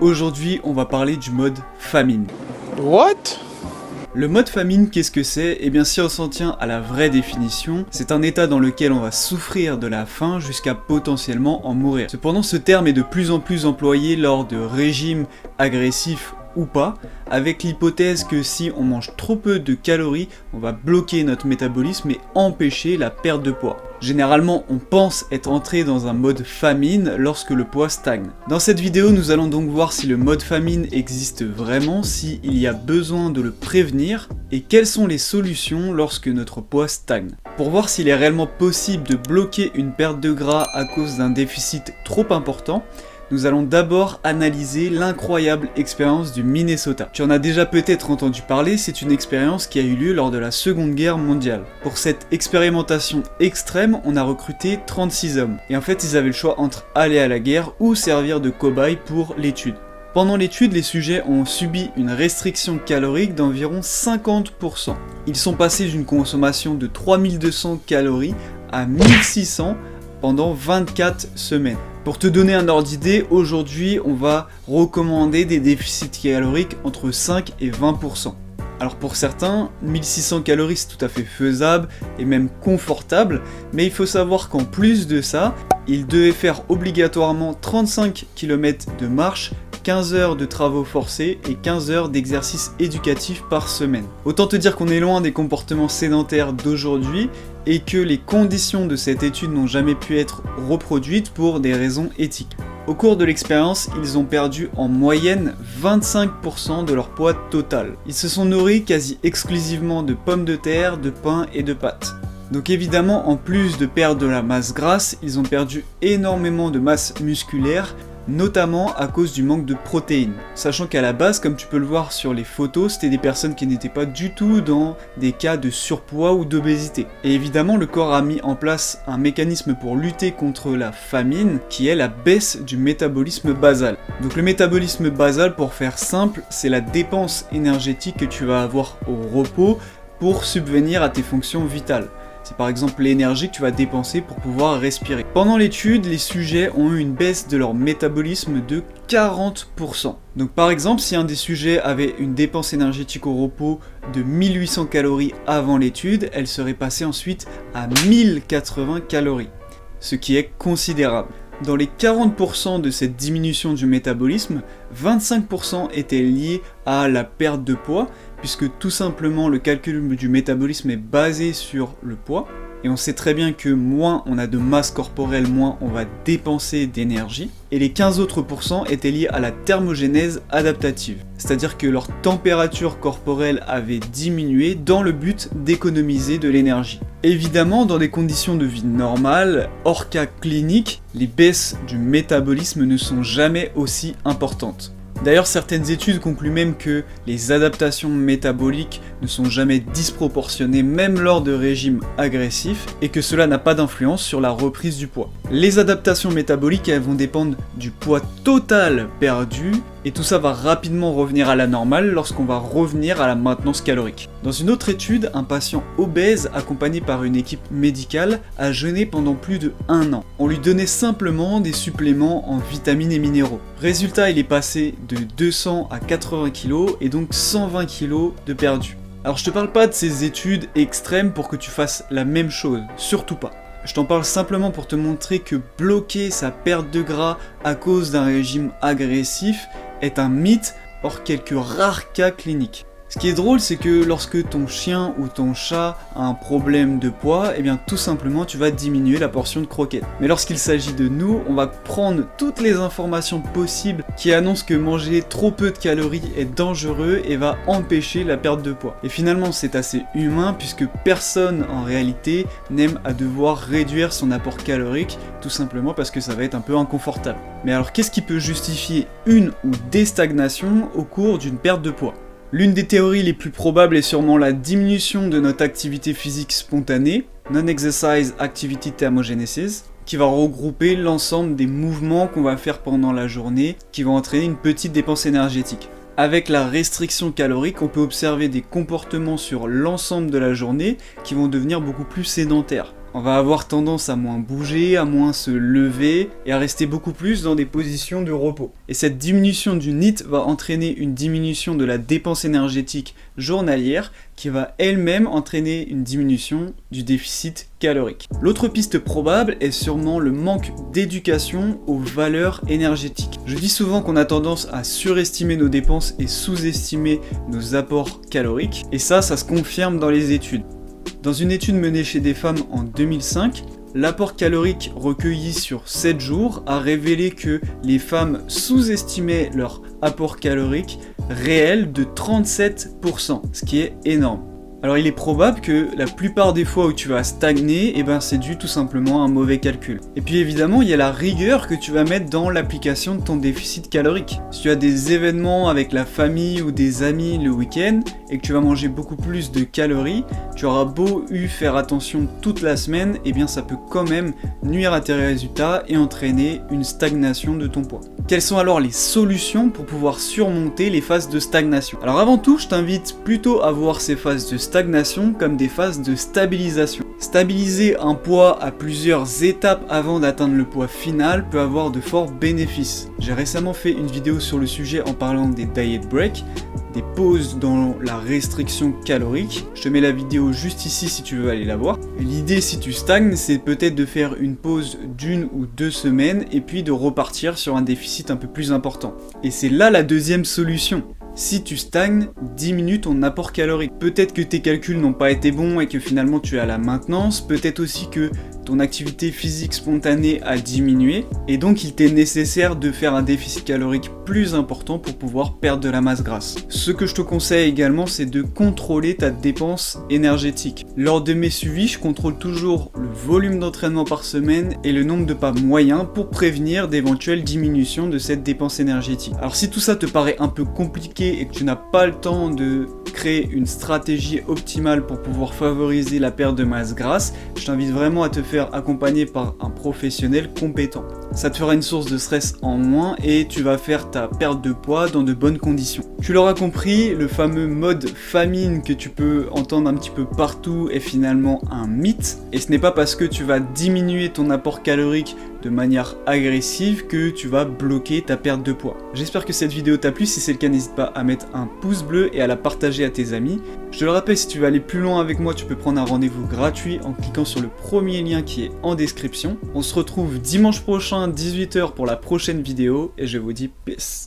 Aujourd'hui, on va parler du mode famine. What? Le mode famine, qu'est-ce que c'est? Eh bien, si on s'en tient à la vraie définition, c'est un état dans lequel on va souffrir de la faim jusqu'à potentiellement en mourir. Cependant, ce terme est de plus en plus employé lors de régimes agressifs ou pas, avec l'hypothèse que si on mange trop peu de calories, on va bloquer notre métabolisme et empêcher la perte de poids. Généralement, on pense être entré dans un mode famine lorsque le poids stagne. Dans cette vidéo, nous allons donc voir si le mode famine existe vraiment, s'il y a besoin de le prévenir, et quelles sont les solutions lorsque notre poids stagne. Pour voir s'il est réellement possible de bloquer une perte de gras à cause d'un déficit trop important, nous allons d'abord analyser l'incroyable expérience du Minnesota. Tu en as déjà peut-être entendu parler, c'est une expérience qui a eu lieu lors de la Seconde Guerre mondiale. Pour cette expérimentation extrême, on a recruté 36 hommes. Et en fait, ils avaient le choix entre aller à la guerre ou servir de cobaye pour l'étude. Pendant l'étude, les sujets ont subi une restriction calorique d'environ 50%. Ils sont passés d'une consommation de 3200 calories à 1600 pendant 24 semaines. Pour te donner un ordre d'idée, aujourd'hui on va recommander des déficits caloriques entre 5 et 20%. Alors pour certains, 1600 calories c'est tout à fait faisable et même confortable, mais il faut savoir qu'en plus de ça, ils devaient faire obligatoirement 35 km de marche, 15 heures de travaux forcés et 15 heures d'exercice éducatif par semaine. Autant te dire qu'on est loin des comportements sédentaires d'aujourd'hui et que les conditions de cette étude n'ont jamais pu être reproduites pour des raisons éthiques. Au cours de l'expérience, ils ont perdu en moyenne 25% de leur poids total. Ils se sont nourris quasi exclusivement de pommes de terre, de pain et de pâtes. Donc évidemment, en plus de perdre de la masse grasse, ils ont perdu énormément de masse musculaire, notamment à cause du manque de protéines. Sachant qu'à la base, comme tu peux le voir sur les photos, c'était des personnes qui n'étaient pas du tout dans des cas de surpoids ou d'obésité. Et évidemment, le corps a mis en place un mécanisme pour lutter contre la famine, qui est la baisse du métabolisme basal. Donc le métabolisme basal, pour faire simple, c'est la dépense énergétique que tu vas avoir au repos pour subvenir à tes fonctions vitales. C'est par exemple l'énergie que tu vas dépenser pour pouvoir respirer. Pendant l'étude, les sujets ont eu une baisse de leur métabolisme de 40%. Donc par exemple, si un des sujets avait une dépense énergétique au repos de 1800 calories avant l'étude, elle serait passée ensuite à 1080 calories, ce qui est considérable. Dans les 40% de cette diminution du métabolisme, 25% étaient liés à la perte de poids, puisque tout simplement le calcul du métabolisme est basé sur le poids, et on sait très bien que moins on a de masse corporelle, moins on va dépenser d'énergie, et les 15 autres pourcents étaient liés à la thermogénèse adaptative, c'est-à-dire que leur température corporelle avait diminué dans le but d'économiser de l'énergie. Évidemment, dans des conditions de vie normales, hors cas clinique, les baisses du métabolisme ne sont jamais aussi importantes. D'ailleurs, certaines études concluent même que les adaptations métaboliques ne sont jamais disproportionnées même lors de régimes agressifs et que cela n'a pas d'influence sur la reprise du poids. Les adaptations métaboliques, elles vont dépendre du poids total perdu et tout ça va rapidement revenir à la normale lorsqu'on va revenir à la maintenance calorique. Dans une autre étude, un patient obèse accompagné par une équipe médicale a jeûné pendant plus de 1 an. On lui donnait simplement des suppléments en vitamines et minéraux. Résultat, il est passé de 200 à 80 kg et donc 120 kg de perdu. Alors je te parle pas de ces études extrêmes pour que tu fasses la même chose, surtout pas. Je t'en parle simplement pour te montrer que bloquer sa perte de gras à cause d'un régime agressif est un mythe, hors quelques rares cas cliniques. Ce qui est drôle, c'est que lorsque ton chien ou ton chat a un problème de poids, eh bien tout simplement tu vas diminuer la portion de croquettes. Mais lorsqu'il s'agit de nous, on va prendre toutes les informations possibles qui annoncent que manger trop peu de calories est dangereux et va empêcher la perte de poids. Et finalement c'est assez humain puisque personne en réalité n'aime à devoir réduire son apport calorique, tout simplement parce que ça va être un peu inconfortable. Mais alors qu'est-ce qui peut justifier une ou des stagnations au cours d'une perte de poids ? L'une des théories les plus probables est sûrement la diminution de notre activité physique spontanée, Non-Exercise Activity Thermogenesis, qui va regrouper l'ensemble des mouvements qu'on va faire pendant la journée, qui vont entraîner une petite dépense énergétique. Avec la restriction calorique, on peut observer des comportements sur l'ensemble de la journée qui vont devenir beaucoup plus sédentaires. On va avoir tendance à moins bouger, à moins se lever et à rester beaucoup plus dans des positions de repos. Et cette diminution du NEAT va entraîner une diminution de la dépense énergétique journalière qui va elle-même entraîner une diminution du déficit calorique. L'autre piste probable est sûrement le manque d'éducation aux valeurs énergétiques. Je dis souvent qu'on a tendance à surestimer nos dépenses et sous-estimer nos apports caloriques, et ça se confirme dans les études. Dans une étude menée chez des femmes en 2005, l'apport calorique recueilli sur 7 jours a révélé que les femmes sous-estimaient leur apport calorique réel de 37%, ce qui est énorme. Alors il est probable que la plupart des fois où tu vas stagner, c'est dû tout simplement à un mauvais calcul. Et puis évidemment, il y a la rigueur que tu vas mettre dans l'application de ton déficit calorique. Si tu as des événements avec la famille ou des amis le week-end et que tu vas manger beaucoup plus de calories, tu auras beau faire attention toute la semaine, ça peut quand même nuire à tes résultats et entraîner une stagnation de ton poids. Quelles sont alors les solutions pour pouvoir surmonter les phases de stagnation? Alors avant tout, je t'invite plutôt à voir ces phases de stagnation comme des phases de stabilisation. Stabiliser un poids à plusieurs étapes avant d'atteindre le poids final peut avoir de forts bénéfices. J'ai récemment fait une vidéo sur le sujet en parlant des diet breaks, des pauses dans la restriction calorique. Je te mets la vidéo juste ici si tu veux aller la voir. L'idée si tu stagnes, c'est peut-être de faire une pause d'1 ou 2 semaines et puis de repartir sur un déficit un peu plus important. Et c'est là la deuxième solution. Si tu stagnes, diminue ton apport calorique. Peut-être que tes calculs n'ont pas été bons et que finalement tu es à la maintenance, peut-être aussi que ton activité physique spontanée a diminué et donc il t'est nécessaire de faire un déficit calorique plus important pour pouvoir perdre de la masse grasse. Ce que je te conseille également, c'est de contrôler ta dépense énergétique. Lors de mes suivis, je contrôle toujours le volume d'entraînement par semaine et le nombre de pas moyens pour prévenir d'éventuelles diminutions de cette dépense énergétique. Alors si tout ça te paraît un peu compliqué et que tu n'as pas le temps de créer une stratégie optimale pour pouvoir favoriser la perte de masse grasse, je t'invite vraiment à te faire accompagner par un professionnel compétent. Ça te fera une source de stress en moins et tu vas faire ta perte de poids dans de bonnes conditions. Tu l'auras compris, le fameux mode famine que tu peux entendre un petit peu partout est finalement un mythe, et ce n'est pas parce que tu vas diminuer ton apport calorique de manière agressive que tu vas bloquer ta perte de poids. J'espère que cette vidéo t'a plu, si c'est le cas n'hésite pas à mettre un pouce bleu et à la partager à tes amis. Je te le rappelle, si tu veux aller plus loin avec moi, tu peux prendre un rendez-vous gratuit en cliquant sur le premier lien qui est en description. On se retrouve dimanche prochain 18h pour la prochaine vidéo et je vous dis peace.